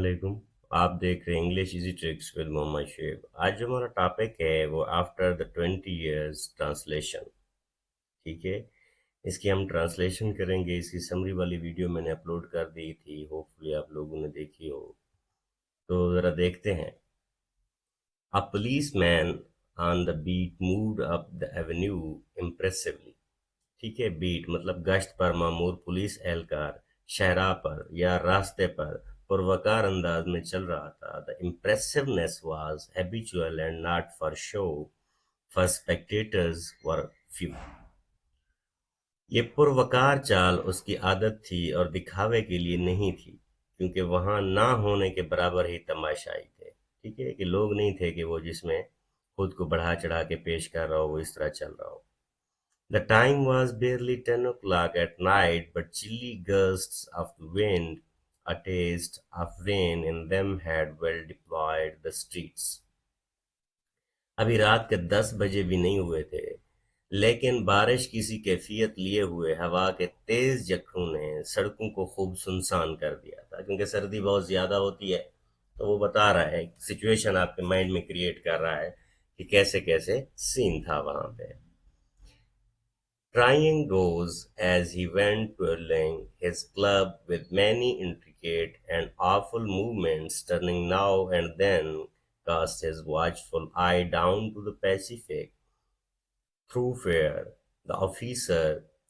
वालेकुम। आप देख रहे हैं English easy tricks with Mohammad Shoaib. आज जो हमारा टॉपिक है वो आफ्टर द 20 years ट्रांसलेशन। ठीक है, इसकी हम ट्रांसलेशन करेंगे। इसकी समरी वाली वीडियो मैंने अपलोड कर दी थी, होपफुली आप लोगों ने देखी हो। तो ज़रा देखते हैं। अ policeman on the beat moved up the avenue impressively। ठीक है, बीट मतलब गश्त पर मामूर पुलिस एहलकार शहरा पर या रास्ते पर पुरवकार अंदाज में चल रहा था। The impressiveness was habitual and not for show, for spectators were few. ये पुरवकार चाल उसकी आदत थी और दिखावे के लिए नहीं थी, क्योंकि वहां ना होने के बराबर ही तमाशाई थे। ठीक है, कि लोग नहीं थे कि वो जिसमें खुद को बढ़ा चढ़ा के पेश कर रहा हो वो इस तरह चल रहा हो। The time was barely 10 o'clock at night, but chilly gusts of wind, a taste of rain in them had well deployed the streets। अभी रात के 10 बजे भी नहीं हुए थे, लेकिन बारिश किसी कैफियत लिए हुए हवा के तेज झक्कों ने सड़कों को खूब सुनसान कर दिया था। क्योंकि सर्दी बहुत ज्यादा होती है, तो वो बता रहा है, सिचुएशन आपके माइंड में क्रिएट कर रहा है कि कैसे कैसे सीन था वहां पे। Trying rose as he went twirling his club with many intricate and awful movements, turning now and then cast his watchful eye down to the Pacific thoroughfare. The officer,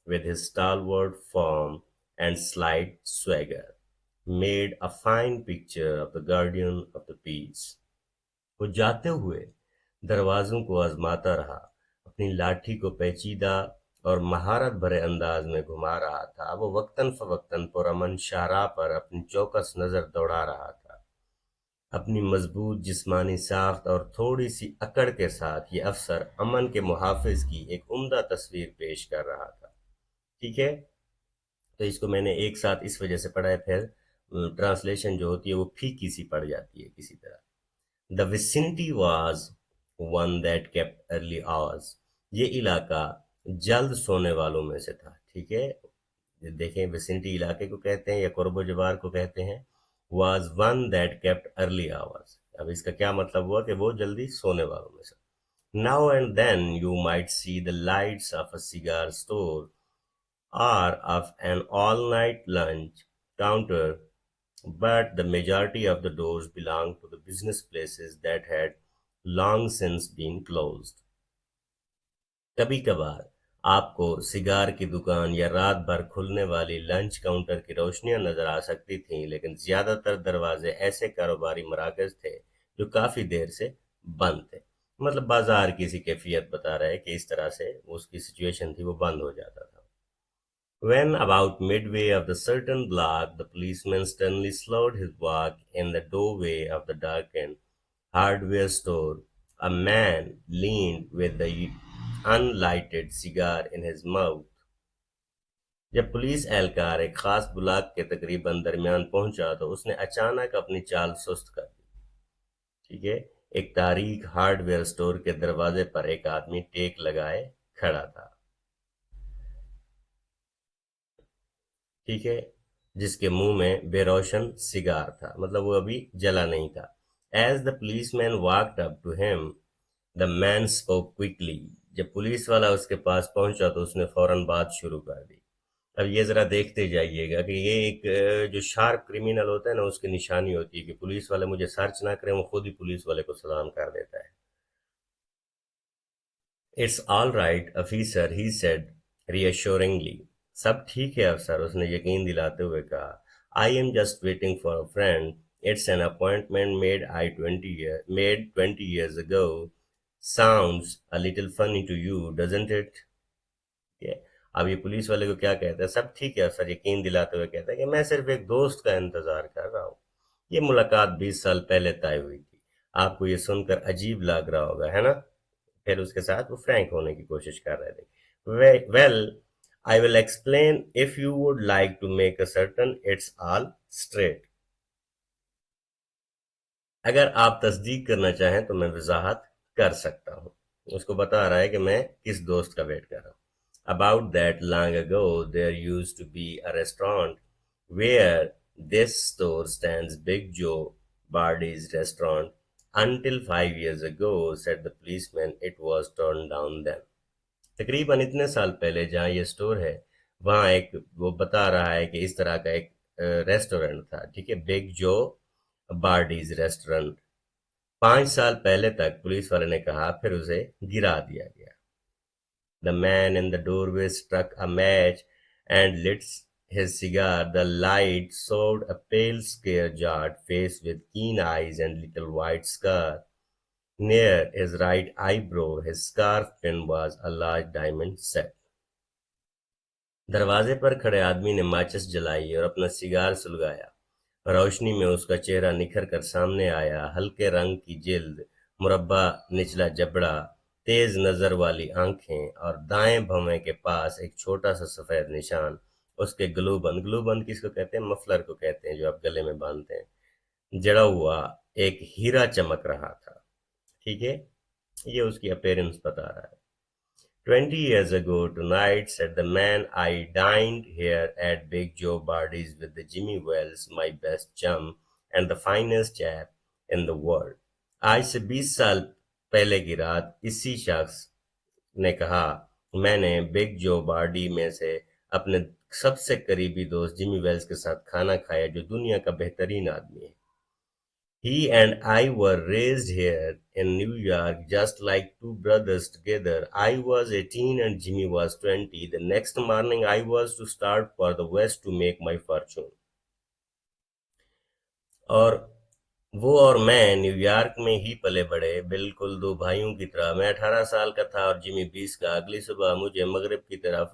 with his stalwart form and slight swagger, made a fine picture of the guardian of the peace। वो जाते हुए दरवाजों को आजमाता रहा, अपनी लाठी को पेचीदा और महारत भरे अंदाज में घुमा रहा था। वो वक्तन फवक्तन पुरअमन शाहराह पर अपनी चौकस नजर दौड़ा रहा था। अपनी मजबूत जिस्मानी साख्त और थोड़ी सी अकड़ के साथ ये अफसर अमन के मुहाफिज की एक उम्दा तस्वीर पेश कर रहा था। ठीक है, तो इसको मैंने एक साथ इस वजह से पढ़ा है, फिर ट्रांसलेशन जो होती है वो फीकी सी पड़ जाती है किसी तरह। The vicinity was one that kept early hours। ये इलाका जल्द सोने वालों में से था। ठीक है, देखें, विसिनिटी इलाके को कहते हैं या कुर्बो जवार को कहते हैं। was one that kept early hours। अब इसका क्या मतलब हुआ कि वो जल्दी सोने वालों में से। Now and then you might see the lights of a cigar store or of an all-night lunch counter, but the majority of the doors belonged to the business places that had long since been closed। कभी कभार आपको cigar की दुकान या रात भर खुलने वाली लंच काउंटर की रोशनियां नजर आ सकती थीं, लेकिन ज्यादातर दरवाजे ऐसे कारोबारी मराकज थे जो काफी देर से बंद थे। मतलब बाजार की सी कैफियत बता रहा है कि इस तरह से उसकी सिचुएशन थी, वो बंद हो जाता था। When about midway of the certain block, the policeman sternly slowed his walk in the doorway of the darkened hardware store. A man leaned with the unlighted cigar in his mouth। जब police एहलकार एक खास block के तकरीबन दरमियान पहुंचा तो उसने अचानक अपनी चाल सुस्त कर दी। ठीक है, एक तारीख हार्डवेयर स्टोर के दरवाजे पर एक आदमी टेक लगाए खड़ा था। ठीक है, जिसके मुंह में बेरोशन सिगार था, मतलब वो अभी जला नहीं था। As the policeman walked up to him, the man spoke quickly. जब पुलिस वाला उसके पास पहुंचा तो उसने फौरन बात शुरू कर दी। अब ये जरा देखते जाइएगा कि ये एक जो शार्प क्रिमिनल होता है ना, उसकी निशानी होती है कि पुलिस वाले मुझे सर्च ना करें, वो खुद ही पुलिस वाले को सलाम कर देता है। It's all right officer, he said reassuringly. सब ठीक है अफसर, उसने यकीन दिलाते हुए कहा। I am just waiting for a friend. It's an appointment made 20 years ago। Sounds a little funny to you doesn't it. अब ये पुलिस वाले को क्या कहता है? सब ठीक है अफसर, यकीन दिलाते हुए कहता है कि मैं सिर्फ एक दोस्त का इंतजार कर रहा हूँ। ये मुलाकात 20 साल पहले तय हुई थी। आपको ये सुनकर अजीब लग रहा होगा, है ना? फिर उसके साथ वो फ्रैंक होने की कोशिश कर रहे थे। Well, I will explain if you would like to make a certain it's all straight. अगर आप तस्दीक करना चाहें तो मैं वजाहत कर सकता हूँ। उसको बता रहा है कि मैं किस दोस्त का वेट कर रहा हूँ। About that long ago there used to be a restaurant where This store stands Big Joe Bardi's restaurant. Until 5 years ago, said the policeman, it was torn down then. तकरीबन इतने साल पहले जहाँ ये स्टोर है वहाँ एक वो बता रहा है कि इस तरह का एक रेस्टोरेंट था, ठीक है, बिग जो बार्डीज रेस्टोरेंट। 5 साल पहले तक पुलिस वाले ने कहा, फिर उसे गिरा दिया गया। The man in the doorway struck a match and lit his cigar. The light showed a pale, scare-jarred face with keen eyes and little white scar. Near his right eyebrow, his scarf pin was a large diamond set. दरवाजे पर खड़े आदमी ने माचिस जलाई और अपना cigar सुलगाया। रोशनी में उसका चेहरा निखर कर सामने आया। हल्के रंग की जिल्द, मुरब्बा निचला जबड़ा, तेज नजर वाली आंखें और दाएं भौं के पास एक छोटा सा सफेद निशान। उसके ग्लूबंद किसको कहते हैं? मफलर को कहते हैं, जो आप गले में बांधते हैं। जड़ा हुआ एक हीरा चमक रहा था। ठीक है, ये उसकी अपीयरेंस बता रहा है। 20 years ago tonight, said the man, I dined here at Big Joe Bardy's with the Jimmy Wells, my best chum, and the finest chap in the world. आज से 20 साल पहले की रात इसी शख्स ने कहा, मैंने बिग जो बार्डी में से अपने सबसे करीबी दोस्त जिमी वेल्स के साथ खाना खाया, जो दुनिया का बेहतरीन आदमी है। He and I were raised here in New York just like two brothers together. I was 18 and Jimmy was 20. The next morning I was to start for the West to make my fortune. और वो और मैं New York में ही पले बड़े, बिल्कुल दो भाइयों की तरह। मैं 18 साल का था और जिमी 20 का। अगली सुबह मुझे मगरिब की तरफ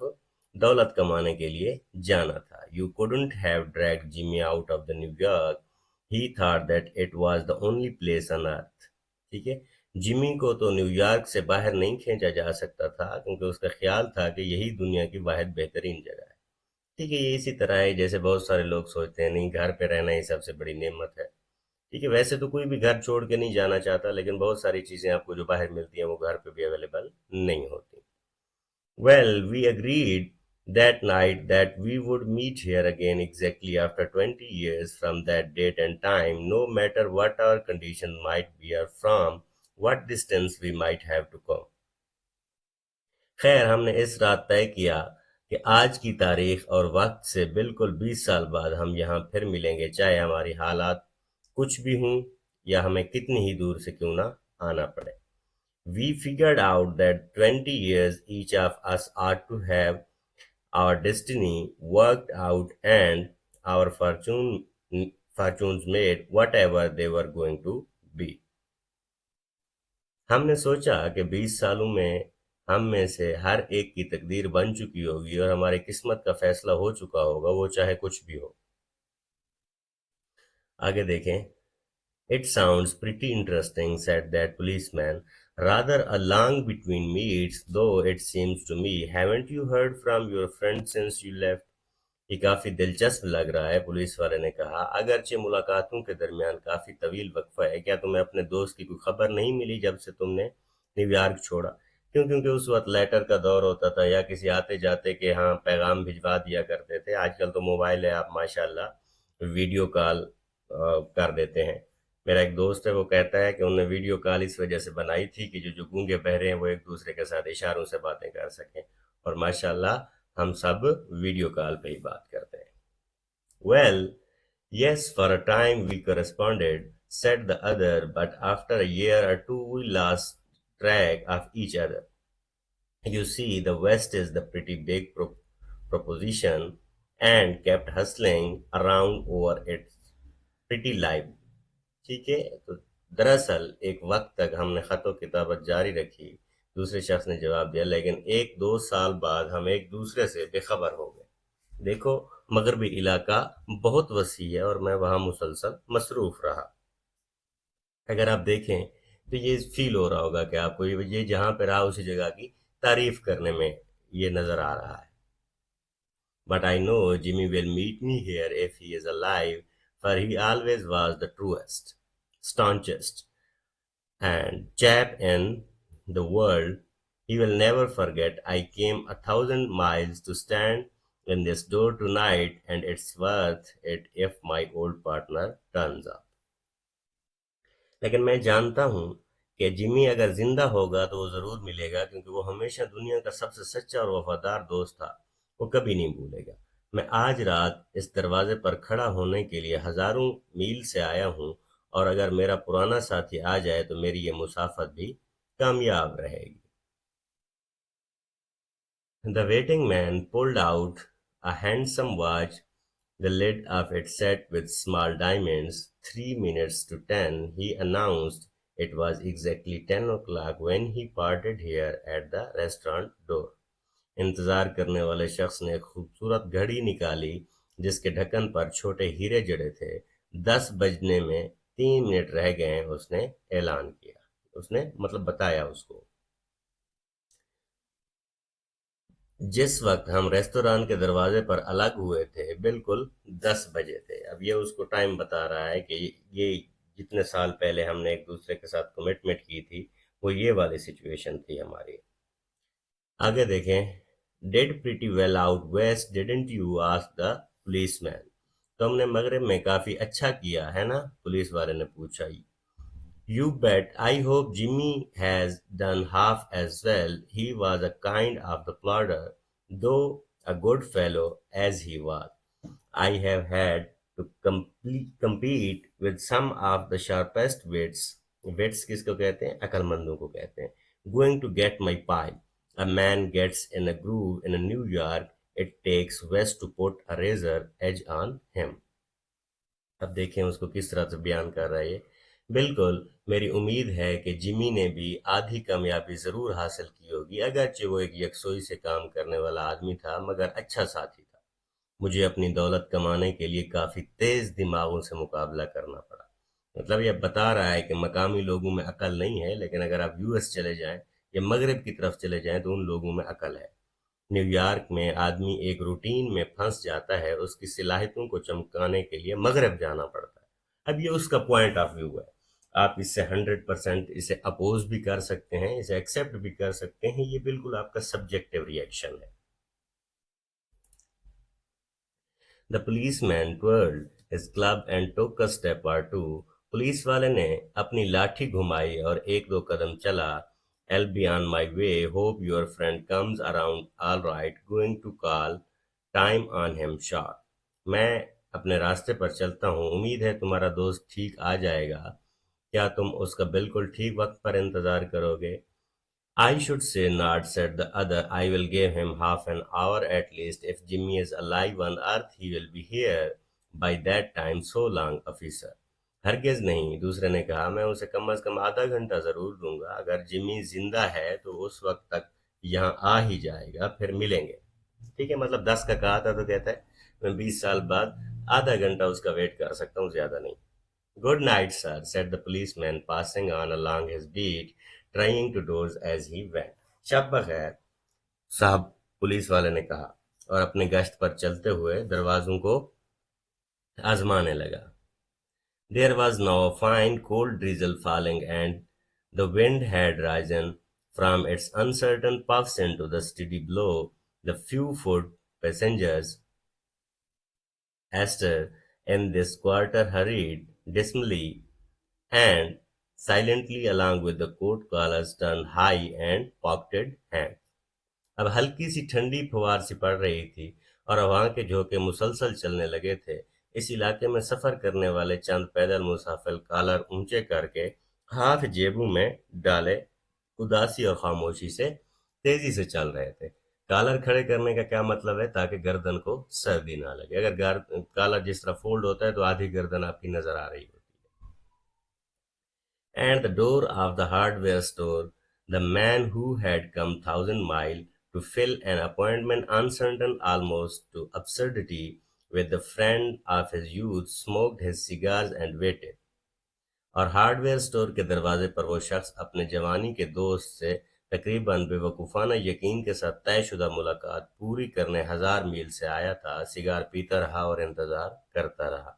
दौलत कमाने के लिए जाना था। You couldn't have dragged Jimmy out of the New York. He thought that it was the only place on earth. ठीक है, जिमी को तो न्यूयॉर्क से बाहर नहीं खींचा जा सकता था, क्योंकि उसका ख्याल था कि यही दुनिया की वाहिद बेहतरीन जगह है। ठीक है, ये इसी तरह है जैसे बहुत सारे लोग सोचते हैं नहीं, घर पे रहना ही सबसे बड़ी नेमत है। ठीक है, वैसे तो कोई भी घर छोड़ के नहीं जाना चाहता, लेकिन बहुत सारी चीजें आपको जो बाहर मिलती हैं वो घर पे भी अवेलेबल नहीं होती। Well, we agreed that night that we would meet here again exactly after 20 years from that date and time, no matter what our condition might be or from what distance we might have to come. खैर, हमने इस रात तय किया कि आज की तारीख और वक्त से बिल्कुल 20 साल बाद हम यहाँ फिर मिलेंगे, चाहे हमारी हालात कुछ भी हों या हमें कितनी ही दूर से क्यों ना आना पड़े। We figured out that 20 years each of us ought to have our destiny worked out and our fortunes made, whatever they were going to be. हमने सोचा कि 20 सालों में हम में से हर एक की तकदीर बन चुकी होगी और हमारी किस्मत का फैसला हो चुका होगा, वो चाहे कुछ भी हो। आगे देखें। It sounds pretty interesting, said that policeman. Rather a long between meets, though it seems to me. Haven't you heard from your friend since you left? ये काफी दिलचस्प लग रहा है, पुलिस वाले ने कहा। अगरचे मुलाकातों के दरमियान काफी तवील वक्फा है, क्या तुम्हें अपने दोस्त की कोई खबर नहीं मिली जब से तुमने न्यूयॉर्क छोड़ा? क्योंकि उस वक्त लेटर का दौर होता था या किसी आते जाते के यहाँ पैगाम भिजवा दिया करते थे। आजकल तो मोबाइल है, आप माशाल्लाह वीडियो कॉल कर देते हैं। मेरा एक दोस्त है, वो कहता है कि उन्होंने वीडियो कॉल इस वजह से बनाई थी कि जो गूंगे बहरे हैं वो एक दूसरे के साथ इशारों से बातें कर सकें, और माशाल्लाह हम सब वीडियो कॉल पे ही बात करते हैं। Well, yes, for a time we corresponded, said the other, but after a year or two we lost track of each other. You see, the West is the pretty big proposition and kept hustling around over its pretty life. ठीक है, तो दरअसल एक वक्त तक हमने खतो किताबत जारी रखी। दूसरे शख्स ने जवाब दिया, लेकिन 1-2 साल बाद हम एक दूसरे से बेखबर हो गए। देखो, मगरबी इलाका बहुत वसी है और मैं वहां मुसलसल मसरूफ रहा। अगर आप देखें तो ये फील हो रहा होगा कि आपको ये जहां पे रहा उसी जगह की तारीफ करने में ये नजर आ रहा है। But I know Jimmy will meet me here if he is alive, for he always was the truest, staunchest, and chap in the world. He will never forget I came 1,000 miles to stand in this door tonight, and it's worth it if my old partner turns up. लेकिन मैं जानता हूँ कि Jimmy अगर जिंदा होगा तो वो जरूर मिलेगा, क्योंकि वो हमेशा दुनिया का सबसे सच्चा और वफादार दोस्त था। वो कभी नहीं भूलेगा। मैं आज रात इस दरवाजे पर खड़ा होने के लिए हजारों मील से आया हूँ, और अगर मेरा पुराना साथी आ जाए तो मेरी ये मुसाफत भी कामयाब रहेगी। The waiting man pulled out a handsome watch. The lid of it set with small diamonds. 3 minutes to 10, he announced. It was exactly 10 o'clock when he parted here at the restaurant door. इंतजार करने वाले शख्स ने एक खूबसूरत घड़ी निकाली जिसके ढक्कन पर छोटे हीरे जड़े थे। 10 बजने में 3 मिनट रह गए, उसने ऐलान किया। उसने मतलब बताया उसको। जिस वक्त हम रेस्तोरां के दरवाजे पर अलग हुए थे बिल्कुल 10 बजे थे। अब ये उसको टाइम बता रहा है कि ये जितने साल पहले हमने एक दूसरे के साथ कमिटमेंट की थी, वो ये वाली सिचुएशन थी हमारी। आगे देखें। Did pretty well out west didn't you ask the policeman. तो हमने मगरिब में काफी अच्छा किया है ना, पुलिस वाले ने पूछा। You bet. I hope Jimmy has done half as well. He was a kind of the plodder, though a good fellow as he was. I have had to compete with some of the sharpest wits. Wits किसको कहते हैं? अकलमंदों को कहते हैं. Going to get my pie. A man gets in a groove in New York. It takes West to put a razor edge on him. अब देखें उसको किस तरह से बयान कर रहा है ये। बिल्कुल, मेरी उम्मीद है कि जिमी ने भी आधी कामयाबी जरूर हासिल की होगी, अगरचे वो एक यकसोई से काम करने वाला आदमी था, मगर अच्छा साथी था। मुझे अपनी दौलत कमाने के लिए काफी तेज दिमागों से मुकाबला करना पड़ा। मतलब ये बता रहा है कि मकामी लोगों में अकल नहीं है, लेकिन अगर आप यूएस चले जाएं या मगरब की तरफ चले जाएं तो उन लोगों में अकल है। न्यूयॉर्क में आदमी एक रूटीन में फंस जाता है, उसकी सलाहियतों को चमकाने के लिए मगरब जाना पड़ता है। अब ये उसका पॉइंट ऑफ व्यू है। आप इससे 100% इसे अपोज भी कर सकते हैं, इसे एक्सेप्ट भी कर सकते हैं, ये बिल्कुल आपका सब्जेक्टिव रिएक्शन है। The policeman twirled his club and took a step or two. Police वाले ने अपनी लाठी घुमाई और एक दो कदम चला। I'll be on my way. Hope your friend comes around all right. Going to call time on him sharp. मैं अपने रास्ते पर चलता हूँ, उम्मीद है तुम्हारा दोस्त ठीक आ जाएगा। क्या तुम उसका बिल्कुल ठीक वक्त पर इंतजार करोगे? I should say not, said the other. I will give him half an hour at least. If Jimmy is alive on Earth, he will be here by that time. So long, officer. हरगिज नहीं, दूसरे ने कहा। मैं उसे कम से कम आधा घंटा जरूर दूंगा। अगर जिमी जिंदा है तो उस वक्त तक यहाँ आ ही जाएगा, फिर मिलेंगे। ठीक है, मतलब 10 का कहा था तो कहता है मैं 20 साल बाद आधा घंटा उसका वेट कर सकता हूँ, ज्यादा नहीं। Good night, sir, said the policeman, passing on along his beat, trying to doze as he went. शब बखैर, साहब, पुलिस वाले ने कहा, और अपने गश्त पर चलते हुए दरवाजों को आजमाने लगा। There was now a fine cold drizzle falling, and the wind had risen from its uncertain puffs into the steady blow. The few foot passengers Esther in this quarter hurried dismally and silently along with the coat collars turned high and pocketed hands. अब हल्की सी ठंडी फुहार सी पड़ रही थी और हवा के झोंके मुसलसल चलने लगे थे। इस इलाके में सफर करने वाले चंद पैदल मुसाफिर कॉलर ऊंचे करके हाथ जेबों में डाले उदासी और खामोशी से तेजी से चल रहे थे। कॉलर खड़े करने का क्या मतलब है? ताकि गर्दन को सर्दी ना लगे। अगर कॉलर जिस तरह फोल्ड होता है तो आधी गर्दन आपकी नजर आ रही होती है। At the door of the hardware store, the man who had come 1,000 miles to fill an appointment uncertain almost to absurdity with the friend of his youth smoked his cigars and waited. और hardware store के दरवाजे पर वो शख्स अपने जवानी के दोस्त से तकरीबन बेवकूफ़ाना यकीन के साथ तयशुदा मुलाकात पूरी करने 1,000 मील से आया था, सिगार पीता रहा और इंतजार करता रहा।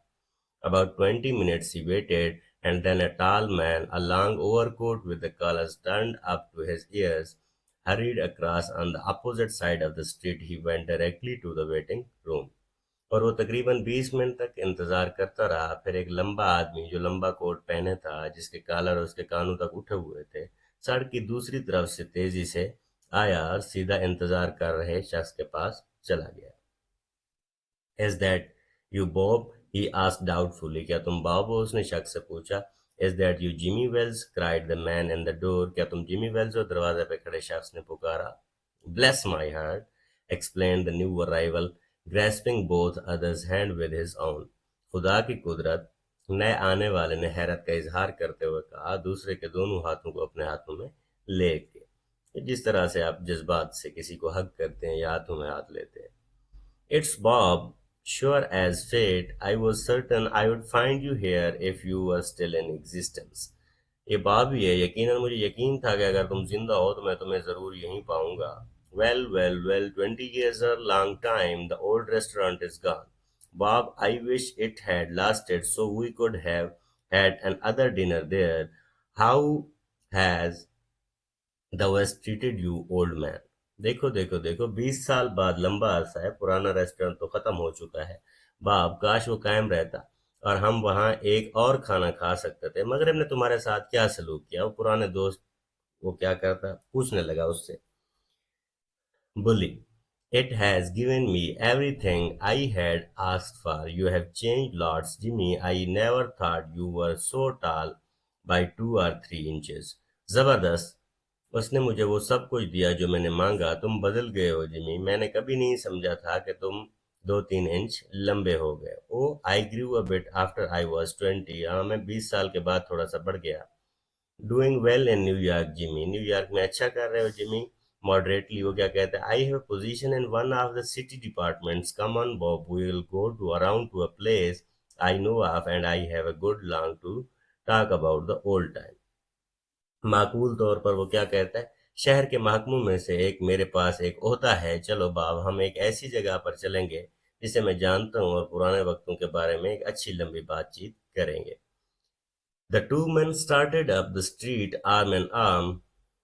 About 20 minutes he waited, and then a tall man, a long overcoat with the collars turned up to his ears, hurried across on the opposite side of the street. He went directly to the waiting room. और वो तकरीबन 20 minute तक इंतजार करता रहा। फिर एक लंबा आदमी जो लंबा कोट पहने था, जिसके कॉलर उसके कानों तक उठे हुए थे, सड़क की दूसरी तरफ से तेजी से आया और सीधा इंतजार कर रहे शख्स के पास चला गया। Is that you, Bob? He asked doubtfully. क्या तुम बॉब हो? उसने शख्स से पूछा। Is that you, Jimmy Wells? cried the man in the door. क्या तुम जिमी वेल्स हो? दरवाजे पे खड़े शख्स ने पुकारा। Bless my heart, explained the new arrival, grasping both others' hand with his own. खुदा की कुदरत, नए आने वाले ने हैरत का इजहार करते हुए कहा, दूसरे के दोनों हाथों को अपने हाथों में लेके। जिस तरह से आप जज्बात से किसी को हक करते हैं या हाथों में हाथ लेते हैं। It's Bob. Sure as fate, I was certain I would find you here if you were still in existence. ये बॉब ही है। यकीनन मुझे यकीन था कि अगर तुम जिंदा हो तो मैं तुम्हें जरूर यहीं पाऊंगा। Well, well, well, 20 years are a long time. The old restaurant is gone. Bob, I wish it had lasted so we could have had another dinner there. How has the west treated you old man? देखो देखो देखो, 20 साल बाद लंबा अरसा है, पुराना restaurant तो खत्म हो चुका है। बाप, काश वो कायम रहता और हम वहां एक और खाना खा सकते थे। मगरब ने तुम्हारे साथ क्या सलूक किया? वो पुराने दोस्त वो क्या करता पूछने लगा उससे। Bully. It has given me everything I had asked for. You have changed lots, Jimmy. I never thought you were so tall by 2 or 3 inches. जबरदस्त। उसने मुझे वो सब कुछ दिया जो मैंने मांगा। तुम बदल गए हो जिमी। मैंने कभी नहीं समझा था कि तुम 2-3 इंच लंबे हो गए। Oh, I grew a bit after I was 20। हाँ, मैं 20 साल के बाद थोड़ा सा बढ़ गया। Doing well in New York Jimmy. New York में अच्छा कर रहे हो जिमी। मॉडरेटली वो क्या कहते हैं, I have position in one of the city departments. Come on Bob, we will go to around to a place I know of and I have a good long to talk about the old time. माकूल तौर पर वो क्या कहता है, शहर के महकमों में से एक मेरे पास एक ओहदा है। चलो बाब, हम एक ऐसी जगह पर चलेंगे जिसे मैं जानता हूँ और पुराने वक्तों के बारे में एक अच्छी लंबी बातचीत करेंगे। The two men started up the street arm in arm.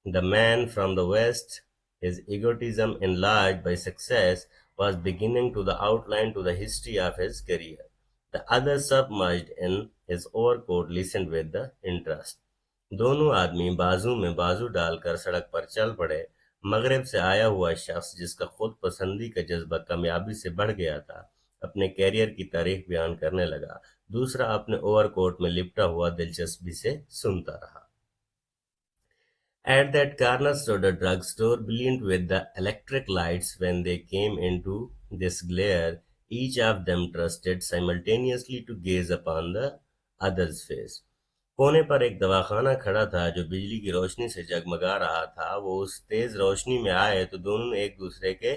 The man from the west, his egotism enlarged by success, was beginning to the outline to the history of his career. The other, submerged in his overcoat, listened with the interest. दोनों आदमी बाजू में बाजू डालकर सड़क पर चल पड़े। मगरिब से आया हुआ शख्स, जिसका खुद पसंदी का जज्बा कामयाबी से बढ़ गया था, अपने कैरियर की तारीफ बयान करने लगा। दूसरा अपने ओवरकोट में लिपटा हुआ दिलचस्पी से सुनता रहा। At that corner stood a drugstore brilliant with the electric lights. When they came into this glare, each of them trusted simultaneously to gaze upon the other's face. कोने पर एक दवाखाना खड़ा था जो बिजली की रोशनी से जगमगा रहा था। वो उस तेज रोशनी में आए तो दोनों ने एक दूसरे के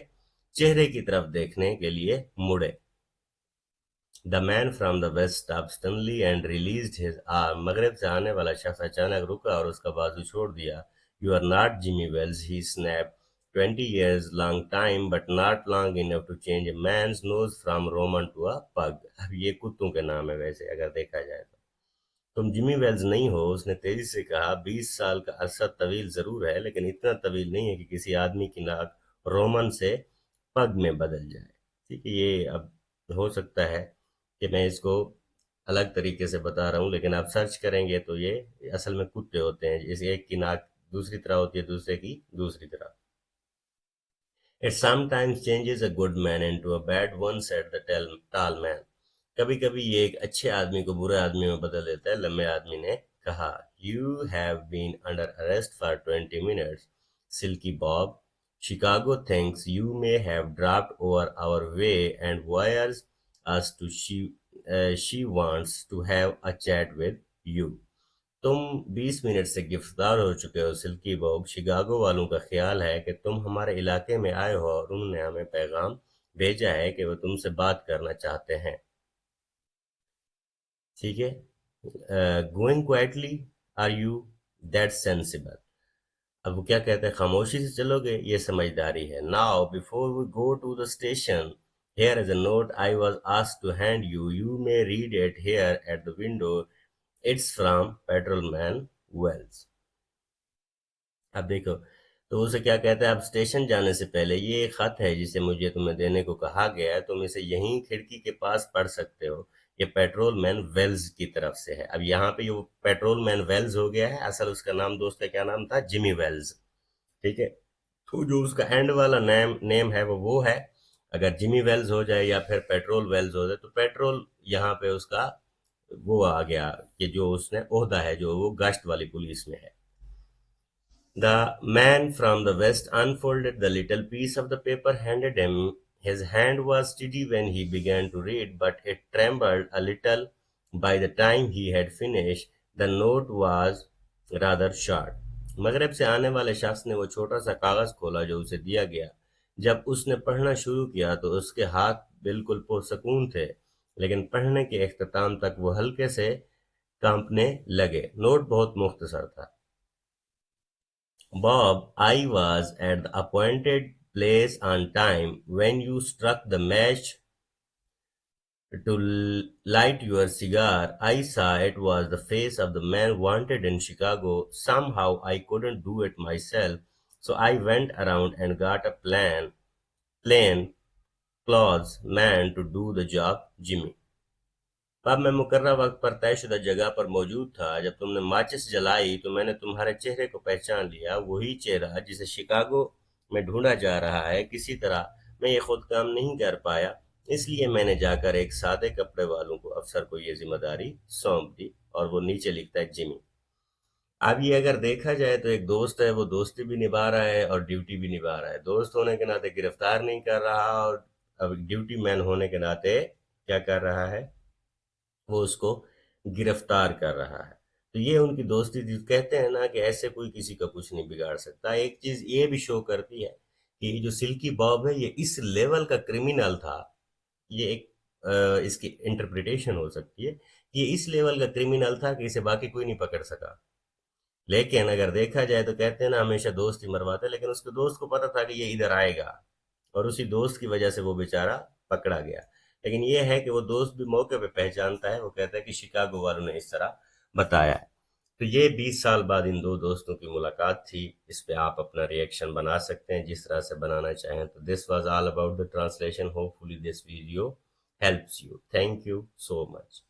चेहरे की तरफ देखने के लिए मुड़े। The man from the west stopped suddenly and released his arm. मगरिब से आने वाला शख्स अचानक रुका और उसका बाजू छोड़ दिया। You are not Jimmy Wells, he snapped. 20 years, long time, but not long enough to change a man's nose from Roman to a pug. अब ये कुत्तों के नाम है वैसे अगर देखा जाए तो। तुम जिमी वेल्स नहीं हो, उसने तेजी से कहा। 20 साल का अरसा तवील जरूर है, लेकिन इतना तवील नहीं है कि किसी आदमी की नाक रोमन से पग में बदल जाए। ठीक है, ये अब हो सकता है कि मैं इसको अलग तरीके से बता रहा हूँ, लेकिन आप सर्च करेंगे तो ये असल में कुत्ते होते हैं। जैसे एक की नाक दूसरी तरह होती है, दूसरे की दूसरी तरह। It sometimes changes a good man into a bad one, said the tall man. कभी कभी ये एक अच्छे आदमी को बुरे आदमी में बदल देता है, लंबे आदमी ने कहा। You have been under arrest for 20 minutes, Silky Bob. Chicago thinks you may have dropped over our way and wires us to she wants to have a chat with you. तुम 20 मिनट से गिरफ्तार हो चुके हो silkie Bob. Chicago वालों का ख्याल है कि तुम हमारे इलाके में आए हो और उन्होंने हमें पैगाम भेजा है कि वो तुमसे बात करना चाहते हैं। ठीक है, going quietly, are you that sensible? अब वो क्या कहते हैं, खामोशी से चलोगे, ये समझदारी है। Now before we go to the station, here is a note I was asked to hand you. You may read it here at the window. It's from patrolman Wells. अब देखो, तो उसे क्या कहता है, अब स्टेशन जाने से पहले ये एक खत है जिसे मुझे तुम्हें देने को कहा गया है, तुम इसे यहीं खिड़की के पास पढ़ सकते हो। ये पेट्रोल मैन वेल्स की तरफ से है। अब यहाँ पे ये पेट्रोल मैन वेल्स हो गया है, असल उसका नाम, दोस्त का क्या नाम था, जिमी वेल्स। ठीक है। तो जो उसका एंड वाला नेम नेम है वो है। अगर जिमी वेल्स हो जाए या फिर पेट्रोल वेल्स हो जाए, तो पेट्रोल यहाँ पे उसका वो आ गया कि जो उसने ओहदा है, जो वो गश्त वाली पुलिस में है। The man from the west unfolded the little piece of the paper handed him. His hand was steady when he began to read, but it trembled a little by the time he had finished. The note was rather short. मगरब से आने वाले शख्स ने वो छोटा सा कागज खोला जो उसे दिया गया। जब उसने पढ़ना शुरू किया तो उसके हाथ बिल्कुल पुरसकून थे, लेकिन पढ़ने के इख्तिताम तक वो हल्के से कांपने लगे। नोट बहुत मुख्तसर था। Bob, I was at the appointed place on time when you struck the match to light your cigar. I saw it was the face of the man wanted in Chicago. Somehow I couldn't do it myself, so I went around and got a plain clothes man to do the job, Jimmy. अब मैं मुकर्रर वक्त पर तयशुदा जगह पर मौजूद था। जब तुमने माचिस जलाई तो मैंने तुम्हारे चेहरे को पहचान लिया, वही चेहरा जिसे शिकागो में ढूंढा जा रहा है। किसी तरह मैं ये खुद काम नहीं कर पाया, इसलिए मैंने जाकर एक सादे कपड़े वालों को अफसर को ये जिम्मेदारी सौंप दी। और वो नीचे लिखता है, जिमी। अब ये अगर देखा जाए तो एक दोस्त है, वो दोस्ती भी निभा रहा है और ड्यूटी भी निभा रहा है। दोस्त होने के नाते गिरफ्तार नहीं कर रहा, और अब ड्यूटी मैन होने के नाते क्या कर रहा है, वो उसको गिरफ्तार कर रहा है। तो ये उनकी दोस्ती थी। कहते हैं ना कि ऐसे कोई किसी का कुछ नहीं बिगाड़ सकता। एक चीज ये भी शो करती है कि जो सिल्की बॉब है ये इस लेवल का क्रिमिनल था। ये एक इसकी इंटरप्रिटेशन हो सकती है कि ये इस लेवल का क्रिमिनल था कि इसे बाकी कोई नहीं पकड़ सका। लेकिन अगर देखा जाए तो कहते हैं ना, हमेशा दोस्त ही मरवाते हैं, लेकिन उसके दोस्त को पता था कि ये इधर आएगा, और उसी दोस्त की वजह से वो बेचारा पकड़ा गया। लेकिन ये है कि वो दोस्त भी मौके पे पहचानता है, वो कहता है कि शिकागो वालों ने इस तरह बताया है। तो ये 20 साल बाद इन दो दोस्तों की मुलाकात थी। इस पे आप अपना रिएक्शन बना सकते हैं जिस तरह से बनाना चाहें। तो this was all about the translation. Hopefully this video helps you. Thank you so much.